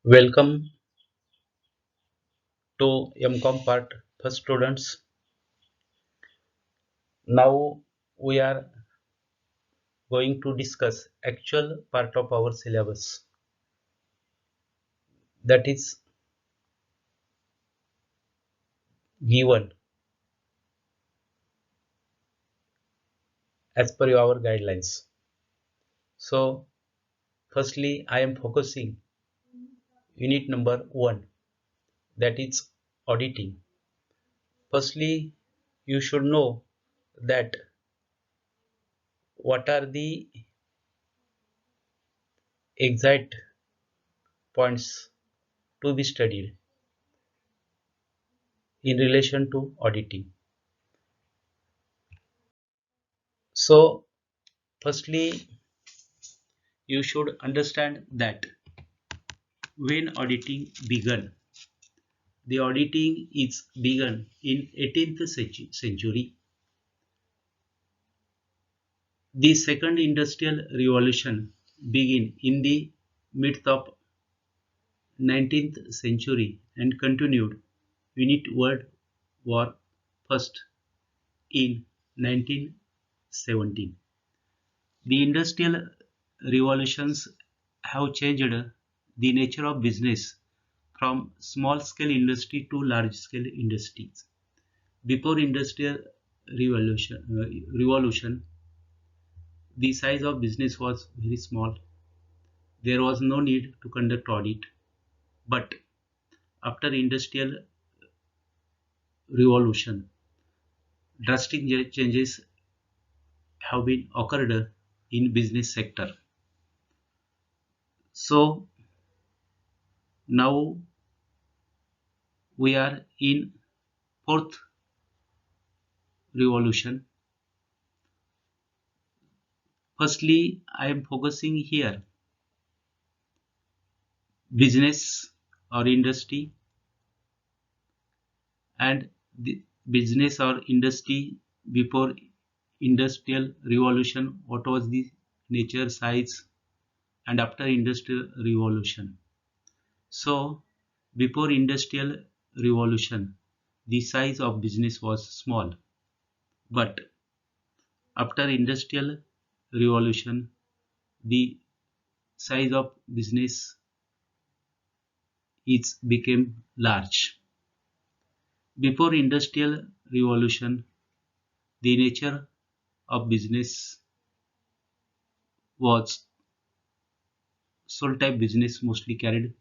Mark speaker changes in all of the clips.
Speaker 1: Welcome to MCOM part first students. Now we are going to discuss actual part of our syllabus, that is given as per our guidelines. So firstly I am focusing unit number 1, that is auditing. Firstly you should know that what are the exact points to be studied in relation to auditing. So firstly you should understand that when auditing began, the auditing is begun in 18th century. The second industrial revolution began in the midst of 19th century and continued unit World War First in 1917. The industrial revolutions have changed the nature of business from small scale industry to large scale industries. Before industrial revolution, the size of business was very small. There was no need to conduct audit. But after industrial revolution, drastic changes have been occurred in business sector. So now we are in fourth revolution. Firstly, I am focusing here business or industry, and the business or industry before industrial revolution, what was the nature, size, and after industrial revolution. So before industrial revolution the size of business was small, but after industrial revolution the size of business is became large. Before industrial revolution the nature of business was sole type business mostly carried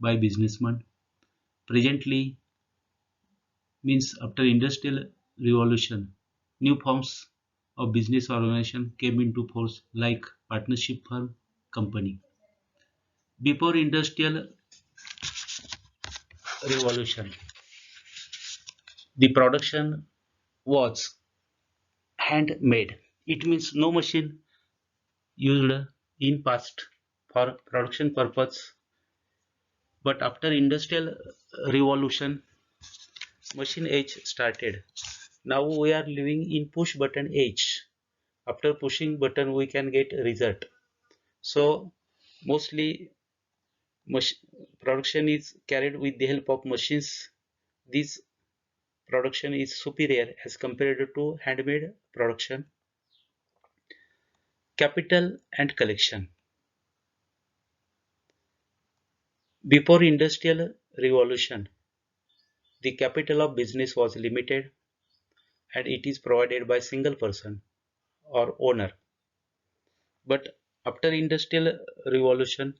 Speaker 1: by businessmen. Presently, means after industrial revolution, new forms of business organization came into force like partnership firm, company. Before industrial revolution, the production was handmade. It means no machine used in past for production purpose. But after industrial revolution, machine age started. Now we are living in push button age. After pushing button we can get result. So mostly production is carried with the help of machines. This production is superior as compared to handmade production. Capital and collection. Before industrial revolution, the capital of business was limited and it is provided by single person or owner. But after industrial revolution,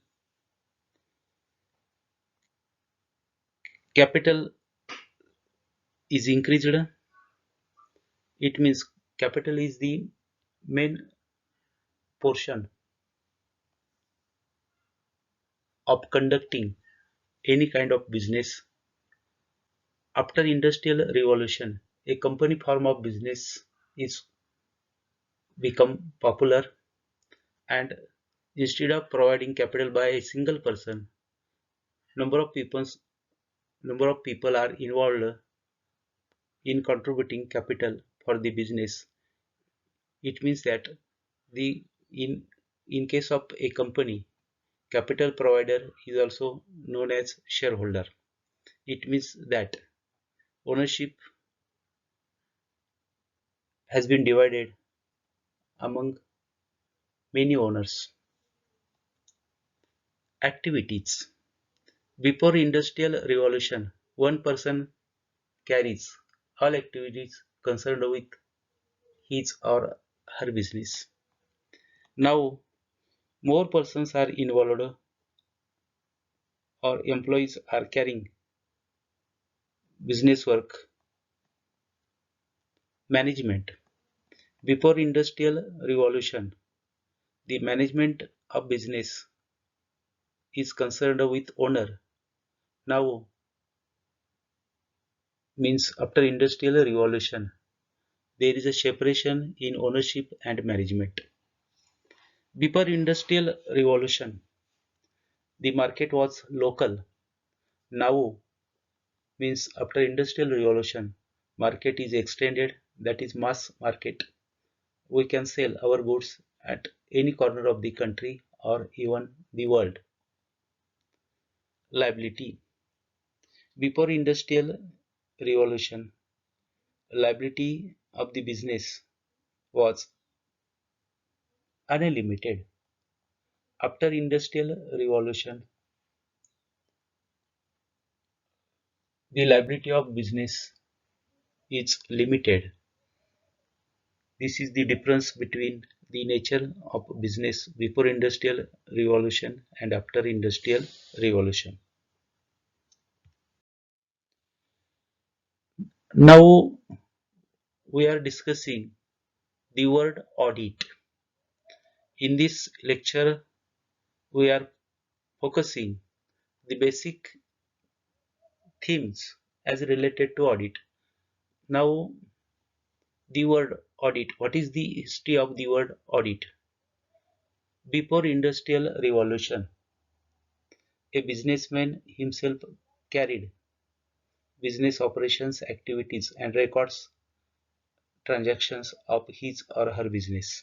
Speaker 1: capital is increased. It means capital is the main portion of conducting any kind of business. After industrial revolution, a company form of business is become popular, and instead of providing capital by a single person, number of people number of people are involved in contributing capital for the business. It means that the in case of a company, Capital provider is also known as shareholder. It means that ownership has been divided among many owners. Activities. Before industrial revolution, one person carries all activities concerned with his or her business. Now, more persons are involved or employees are carrying business work. Management. Before industrial revolution, the management of business is concerned with owner. Now, means after industrial revolution, there is a separation in ownership and management. Before industrial revolution, the market was local. Now, means after industrial revolution, market is extended, that is mass market. We can sell our goods at any corner of the country or even the world. Liability. Before industrial revolution, liability of the business was unlimited. After industrial revolution, the liability of business is limited. This is the difference between the nature of business before industrial revolution and after industrial revolution. Now we are discussing the word audit. In this lecture, we are focusing the basic themes as related to audit. Now, the word audit. What is the history of the word audit? Before industrial revolution, a businessman himself carried business operations activities and records transactions of his or her business.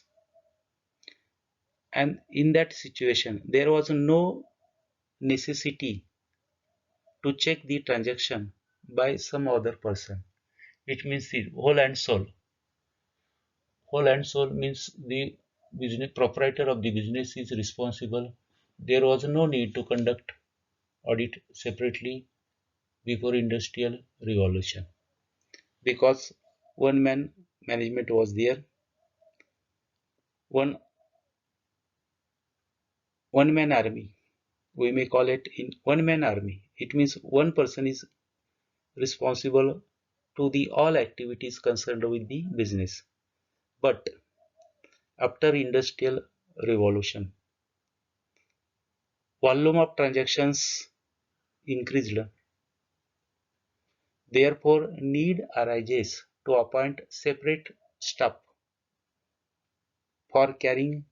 Speaker 1: And in that situation, there was no necessity to check the transaction by some other person. It means the whole and soul. Whole and soul means the business proprietor of the business is responsible. There was no need to conduct audit separately before industrial revolution because one man management was there. One man army, we may call it in one man army. It means one person is responsible to the all activities concerned with the business. But after industrial revolution, volume of transactions increased. Therefore, need arises to appoint separate staff for carrying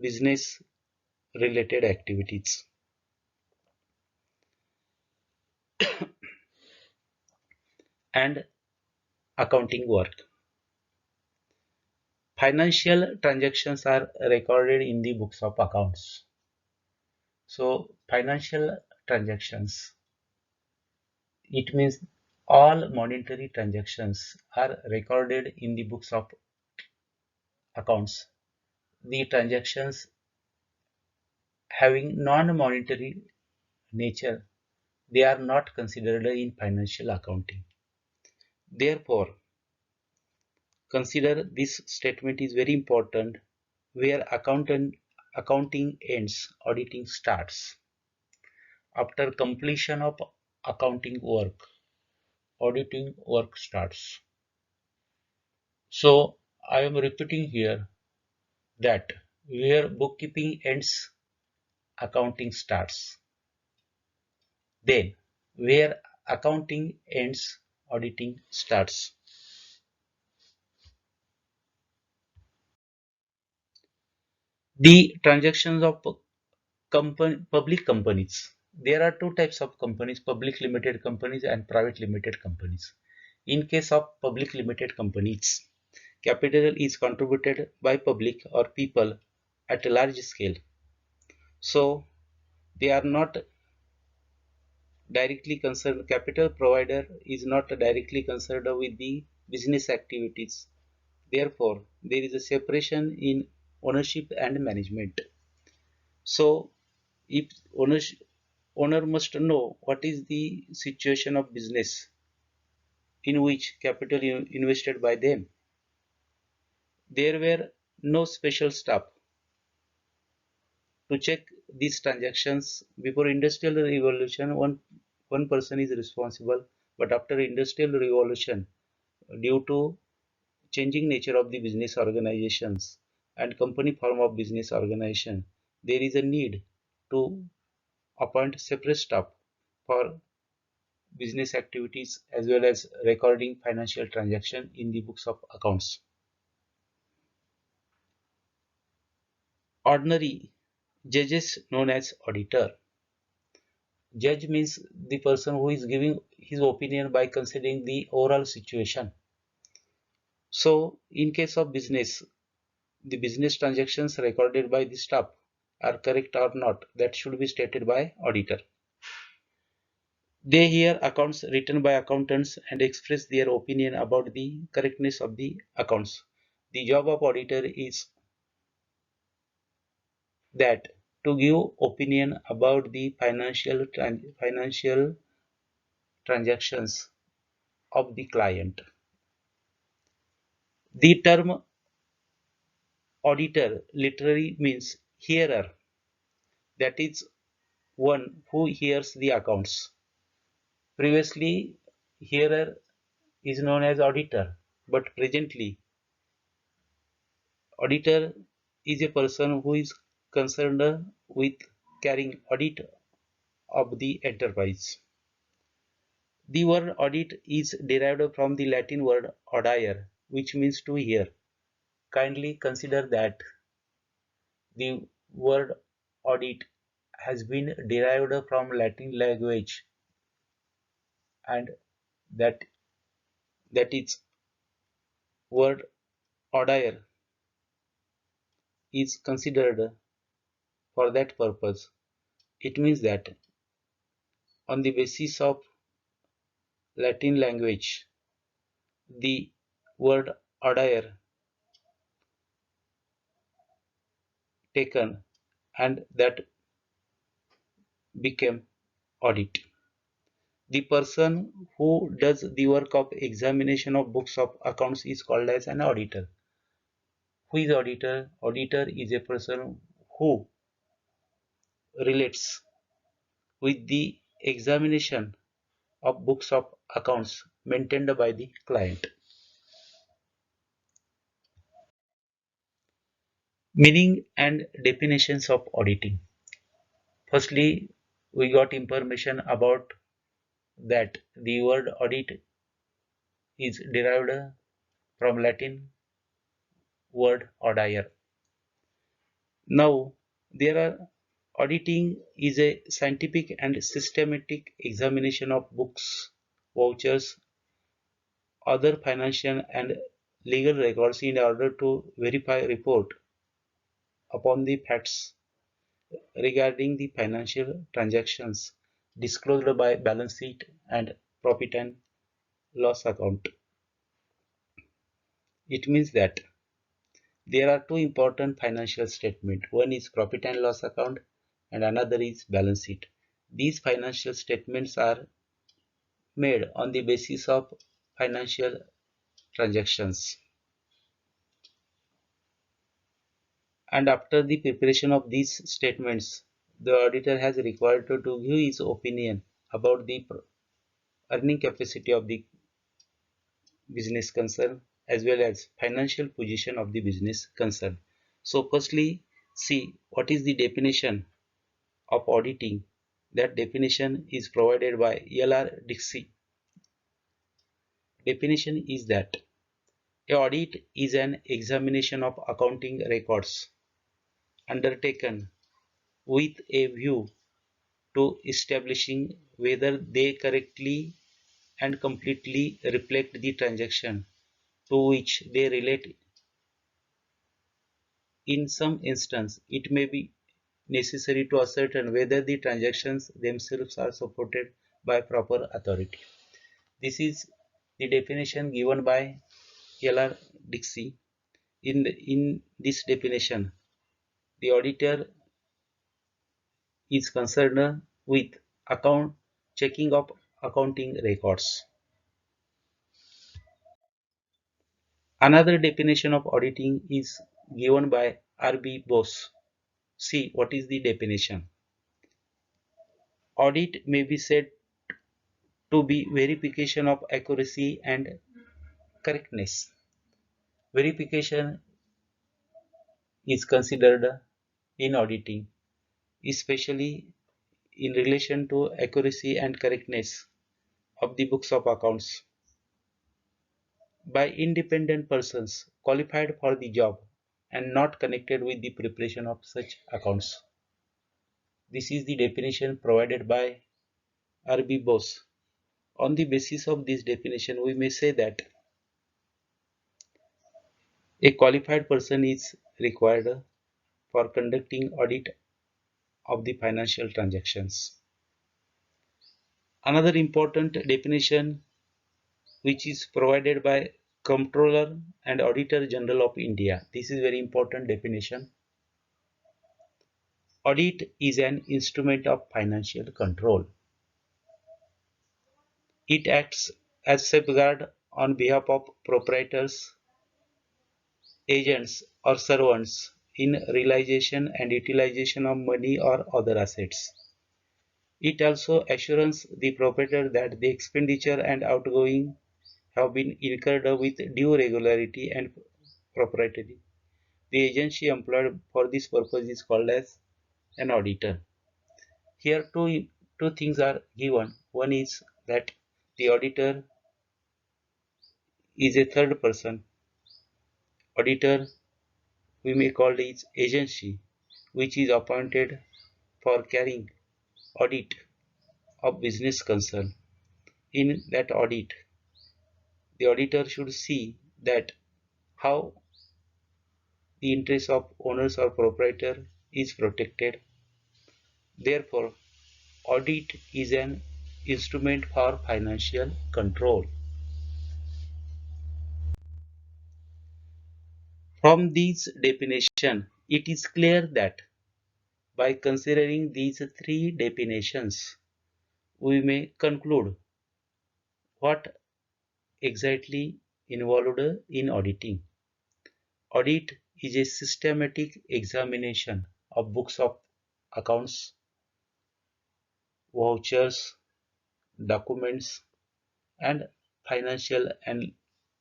Speaker 1: business related activities. And accounting work. Financial transactions are recorded in the books of accounts. So, financial transactions, it means all monetary transactions are recorded in the books of accounts. The transactions having non-monetary nature, they are not considered in financial accounting. Therefore, consider this statement is very important where accounting ends, auditing starts. After completion of accounting work, auditing work starts. So I am repeating here that where bookkeeping ends, accounting starts. Then where accounting ends, auditing starts. The transactions of public companies. There are two types of companies, public limited companies and private limited companies. In case of public limited companies, capital is contributed by public or people at a large scale. So They are not directly concerned, capital provider is not directly concerned with the business activities. Therefore, there is a separation in ownership and management. So, if owner must know what is the situation of business in which capital invested by them. There were no special staff to check these transactions. Before industrial revolution, one person is responsible, but after industrial revolution, due to changing nature of the business organizations and company form of business organization, there is a need to appoint separate staff for business activities as well as recording financial transaction in the books of accounts. Ordinary judges known as auditor. Judge means the person who is giving his opinion by considering the overall situation. So in case of business, the business transactions recorded by the staff are correct or not, that should be stated by auditor. They hear accounts written by accountants and express their opinion about the correctness of the accounts. The job of auditor is that to give opinion about the financial transactions of the client. The term auditor literally means hearer, that is one who hears the accounts. Previously, hearer is known as auditor, but presently, auditor is a person who is concerned with carrying audit of the enterprise. The word audit is derived from the Latin word audire, which means to hear. Kindly consider that the word audit has been derived from Latin language, and that that is word audire is considered for that purpose. It means that on the basis of Latin language, the word audire taken and that became audit. The person who does the work of examination of books of accounts is called as an auditor. Who is auditor? Auditor is a person who relates with the examination of books of accounts maintained by the client. Meaning and definitions of auditing. Firstly, we got information about that the word audit is derived from Latin word audire. Now, there are auditing is a scientific and systematic examination of books, vouchers, other financial and legal records in order to verify report upon the facts regarding the financial transactions disclosed by balance sheet and profit and loss account. It means that there are two important financial statements. One is profit and loss account and another is balance sheet. These financial statements are made on the basis of financial transactions. And after the preparation of these statements, the auditor has required to give his opinion about the earning capacity of the business concern as well as financial position of the business concern. So firstly, see what is the definition of auditing. That definition is provided by L.R. Dixie. Definition is that a audit is an examination of accounting records undertaken with a view to establishing whether they correctly and completely reflect the transaction to which they relate. In some instance, it may be necessary to ascertain whether the transactions themselves are supported by proper authority. This is the definition given by L.R. Dixie. In this definition, the auditor is concerned with account checking of accounting records. Another definition of auditing is given by R.B. Bose. See what is the definition. Audit may be said to be verification of accuracy and correctness. Verification is considered in auditing, especially in relation to accuracy and correctness of the books of accounts by independent persons qualified for the job and not connected with the preparation of such accounts. This is the definition provided by R.B. Bose. On the basis of this definition, we may say that a qualified person is required for conducting audit of the financial transactions. Another important definition which is provided by Comptroller and Auditor General of India. This is very important definition. Audit is an instrument of financial control. It acts as safeguard on behalf of proprietors, agents or servants in realization and utilization of money or other assets. It also assures the proprietor that the expenditure and outgoing have been incurred with due regularity and propriety. The agency employed for this purpose is called as an auditor. Here two things are given. One is that the auditor is a third person. Auditor we may call it agency which is appointed for carrying audit of business concern. In that audit, the auditor should see that how the interest of owners or proprietor is protected. Therefore, audit is an instrument for financial control. From these definitions, it is clear that by considering these three definitions, we may conclude what exactly involved in auditing. Audit is a systematic examination of books of accounts, vouchers, documents, and financial and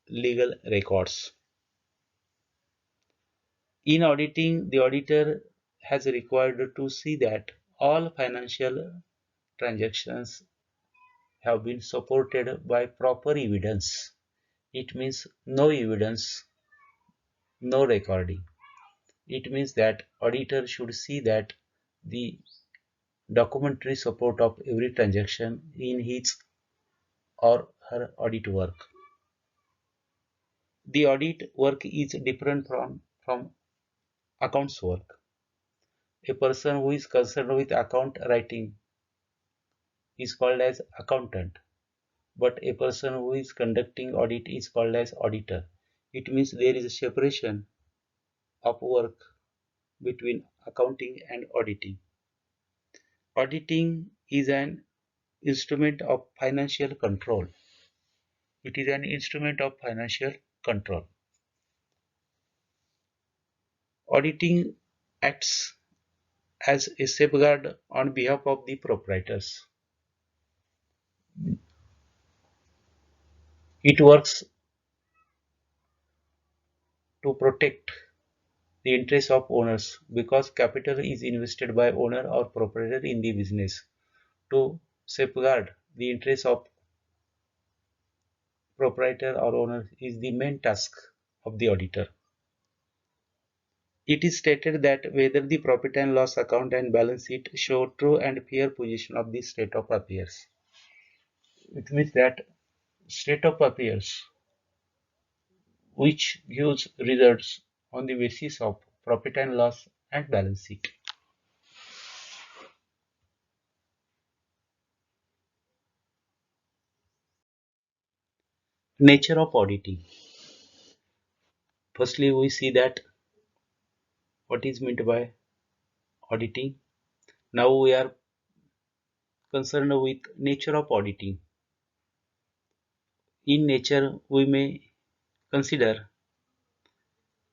Speaker 1: legal records. In auditing, the auditor has required to see that all financial transactions have been supported by proper evidence. It means no evidence, no recording. It means that auditor should see that the documentary support of every transaction in his or her audit work. The audit work is different from accounts work. A person who is concerned with account writing is called as accountant, but a person who is conducting audit is called as auditor. It means there is a separation of work between accounting and auditing. Auditing is an instrument of financial control. It is an instrument of financial control. Auditing acts as a safeguard on behalf of the proprietors. It works to protect the interests of owners because capital is invested by owner or proprietor in the business. To safeguard the interests of proprietor or owner is the main task of the auditor. It is stated that whether the profit and loss account and balance sheet show true and fair position of the state of affairs. It means that state of affairs which gives results on the basis of profit and loss and balance sheet. Nature of auditing. Firstly, we see that what is meant by auditing. Now we are concerned with nature of auditing. In nature, we may consider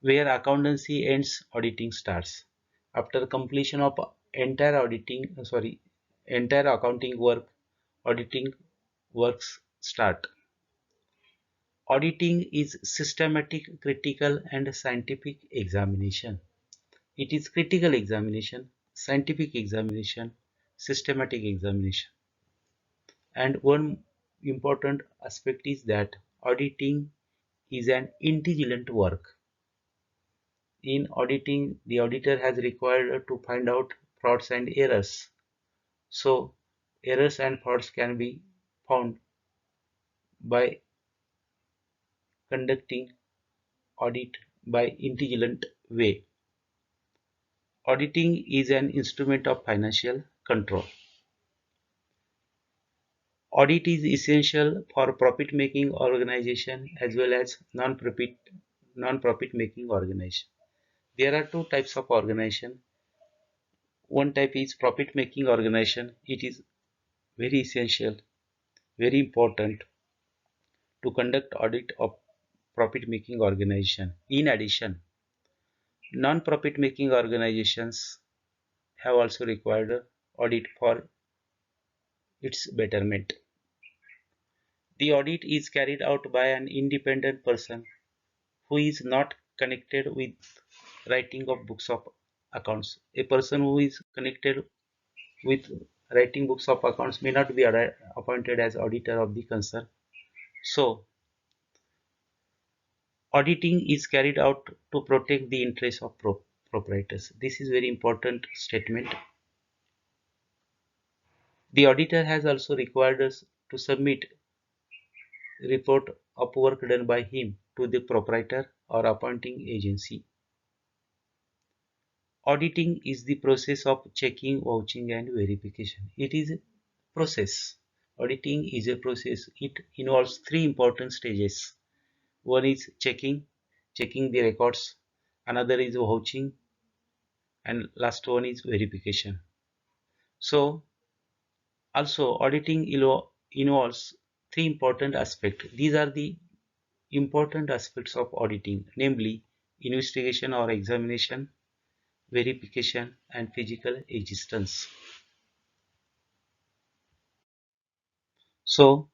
Speaker 1: where accountancy ends, auditing starts. After completion of entire accounting work, auditing works start. Auditing is systematic, critical, and scientific examination. It is critical examination, scientific examination, systematic examination. And one important aspect is that auditing is an intelligent work. In auditing, the auditor has required to find out frauds and errors. So, errors and frauds can be found by conducting audit by intelligent way. Auditing is an instrument of financial control. Audit is essential for profit-making organization as well as non-profit making organization. There are two types of organization. One type is profit-making organization. It is very essential, very important to conduct audit of profit-making organization. In addition, non-profit making organizations have also required audit for its betterment. The audit is carried out by an independent person who is not connected with writing of books of accounts. A person who is connected with writing books of accounts may not be appointed as auditor of the concern. So, auditing is carried out to protect the interests of proprietors. This is very important statement. The auditor has also required us to submit report of work done by him to the proprietor or appointing agency. Auditing is the process of checking, vouching and verification. It is a process. Auditing is a process. It involves three important stages. One is checking the records. Another is vouching, and last one is verification. So also auditing involves three important aspects. These are the important aspects of auditing, namely investigation or examination, verification, and physical existence. So,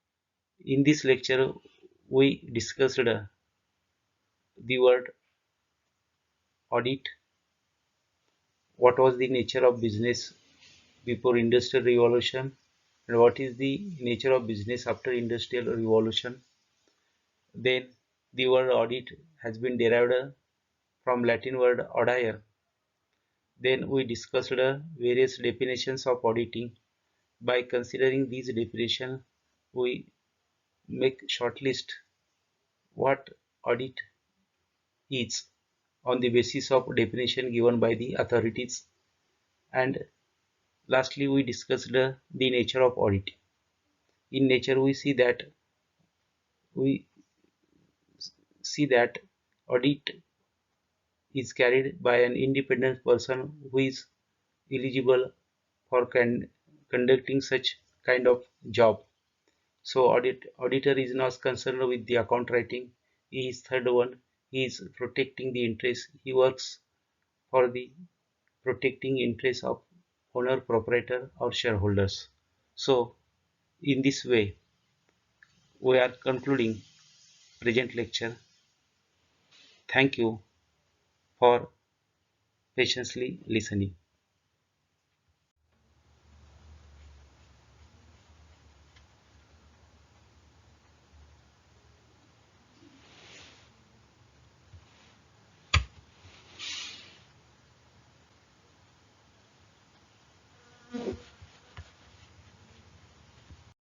Speaker 1: in this lecture, we discussed the word audit, what was the nature of business before industrial revolution, and what is the nature of business after industrial revolution. Then, the word audit has been derived from Latin word audire. Then we discussed various definitions of auditing. By considering these definitions, we make shortlist what audit is on the basis of definition given by the authorities. And lastly, we discussed the nature of audit. In nature, we see that audit is carried by an independent person who is eligible for conducting such kind of job. So auditor is not concerned with the account writing. He is third one. He is protecting the interest. He works for the protecting interest of owner, proprietor, or shareholders. So in this way, we are concluding present lecture. Thank you for patiently listening.